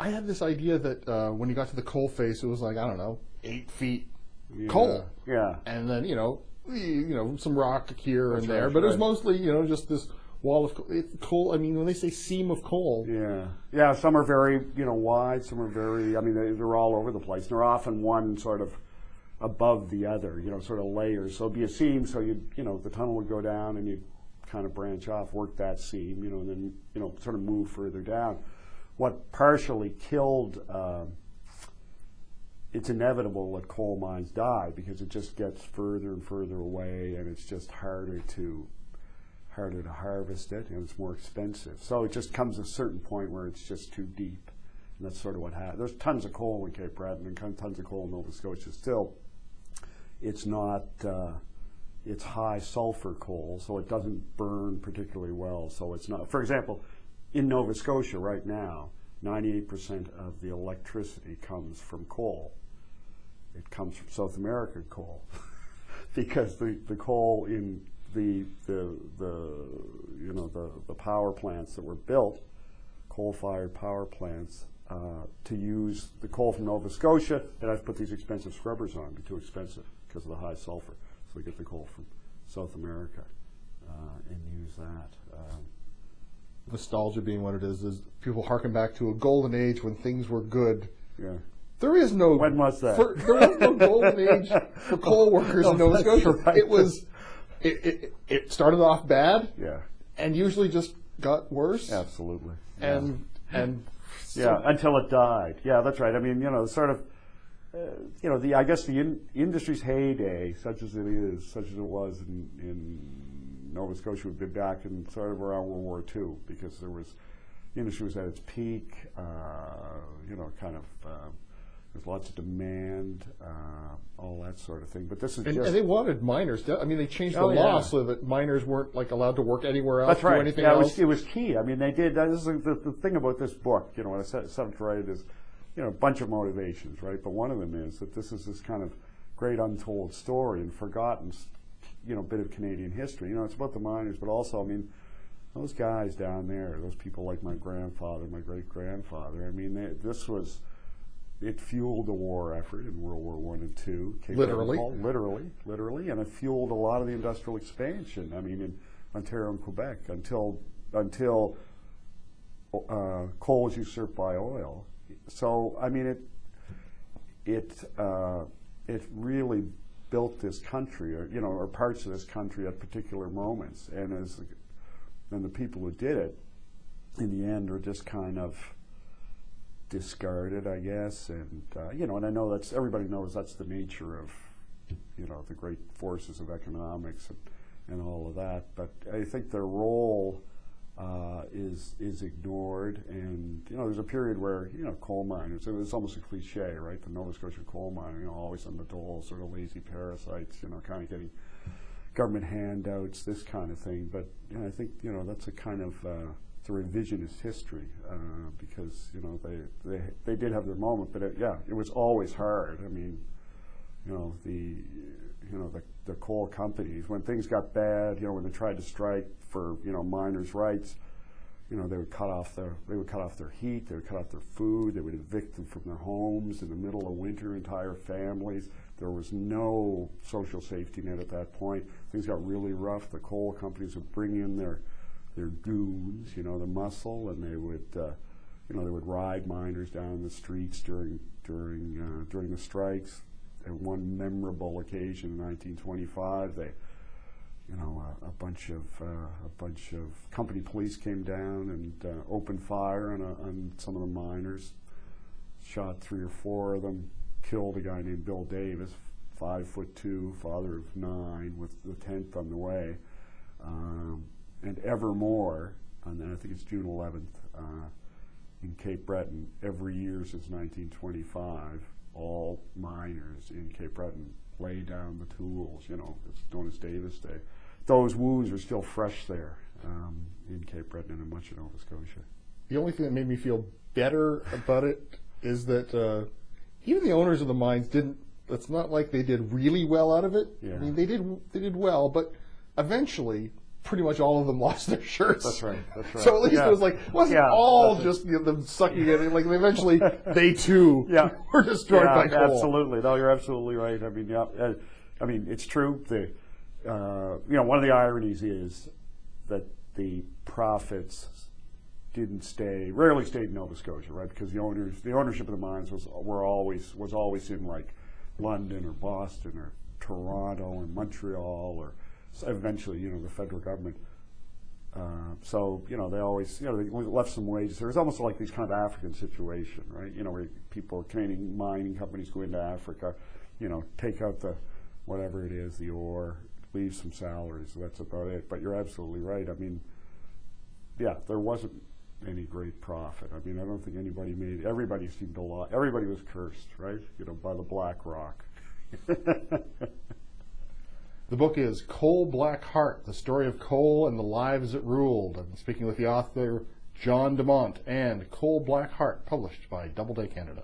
I had this idea that when you got to the coal face, it was like, I don't know, 8 feet coal. Yeah. And then, some rock here and there. But it was mostly, just this wall of coal. I mean, when they say seam of coal. Yeah. Yeah, some are very, wide. Some are very, they're all over the place. They're often one sort of above the other, sort of layers. So it'd be a seam, so the tunnel would go down and you'd kind of branch off, work that seam, and then, sort of move further down. What partially killed, it's inevitable that coal mines die because it just gets further and further away, and it's just harder to harvest it, and it's more expensive. So it just comes to a certain point where it's just too deep, and that's sort of what happens. There's tons of coal in Cape Breton and tons of coal in Nova Scotia. Still, it's not. It's high sulfur coal, so it doesn't burn particularly well. So it's not. For example, in Nova Scotia right now, 98% of the electricity comes from coal. It comes from South American coal, because the coal in the power plants that were built, coal-fired power plants, to use the coal from Nova Scotia, they'd have to put these expensive scrubbers on. It'd be too expensive because of the high sulfur. So they get the coal from South America and use that. Nostalgia being what it is people harken back to a golden age when things were good. Yeah. There is no. When was that? There was no golden age for coal workers in Nova Scotia. Right. It was. It started off bad. Yeah. And usually just got worse. Absolutely. And yeah, until it died. Yeah, that's right. I mean, sort of. I guess the industry's heyday, such as it was in Nova Scotia, would be back in sort of around World War II, because the industry was at its peak. There's lots of demand, all that sort of thing. But this is and they wanted miners. I mean, they changed the law so that miners weren't allowed to work anywhere else. That's right. Do anything else. It was key. I mean, they did. This is the thing about this book. When I set to write it is, a bunch of motivations, right? But one of them is that this is this kind of great untold story and forgotten, bit of Canadian history. It's about the miners, but also, I mean, those guys down there, those people like my grandfather, my great-grandfather, I mean, it fueled the war effort in World War I and II. Literally, and it fueled a lot of the industrial expansion, I mean, in Ontario and Quebec until coal was usurped by oil. So, I mean, it really built this country, or parts of this country at particular moments, and the people who did it, in the end, are just kind of discarded, I guess, and and I know everybody knows that's the nature of, the great forces of economics and all of that. But I think their role is ignored, and there's a period where coal miners, it's almost a cliche, right? The Nova Scotia coal miner, always on the dole, sort of lazy parasites, kind of getting government handouts, this kind of thing. But I think that's a kind of it's a revisionist history, because they did have their moment, but it was always hard. I mean, the coal companies, when things got bad, when they tried to strike for miners' rights, they would cut off their heat, they would cut off their food, they would evict them from their homes in the middle of winter, entire families. There was no social safety net at that point. Things got really rough. The coal companies would bring in their goons, the muscle, and they would ride miners down the streets during the strikes. At one memorable occasion in 1925, they, a bunch of company police came down and opened fire on some of the miners, shot 3 or 4 of them, killed a guy named Bill Davis, 5'2", father of 9, with the 10th on the way, and evermore, and then I think it's June 11th, in Cape Breton, every year since 1925. All miners in Cape Breton lay down the tools, it's known as Davis Day. Those wounds are still fresh there in Cape Breton and in much of Nova Scotia. The only thing that made me feel better about it is that even the owners of the mines it's not like they did really well out of it. Yeah. I mean, they did well, but eventually pretty much all of them lost their shirts. That's right. That's right. So at least Yeah. it was like, it wasn't Yeah, all that's just them sucking it. Like eventually they too Yeah. were destroyed by coal. Absolutely. No, you're absolutely right. I mean, yeah. I mean, it's true. One of the ironies is that the profits rarely stayed in Nova Scotia, right? Because the ownership of the mines was always in like London or Boston or Toronto or Montreal or eventually, the federal government. So they always, they left some wages. There was almost like these kind of African situation, right? Where Canadian mining companies go into Africa, take out the whatever it is, the ore, leave some salaries. So that's about it. But you're absolutely right. I mean, yeah, there wasn't any great profit. I mean, I don't think everybody seemed to lie. Everybody was cursed, right? By the Black Rock. The book is Coal Black Heart, The Story of Coal and the Lives It Ruled. I'm speaking with the author, John DeMont, and Coal Black Heart, published by Doubleday Canada.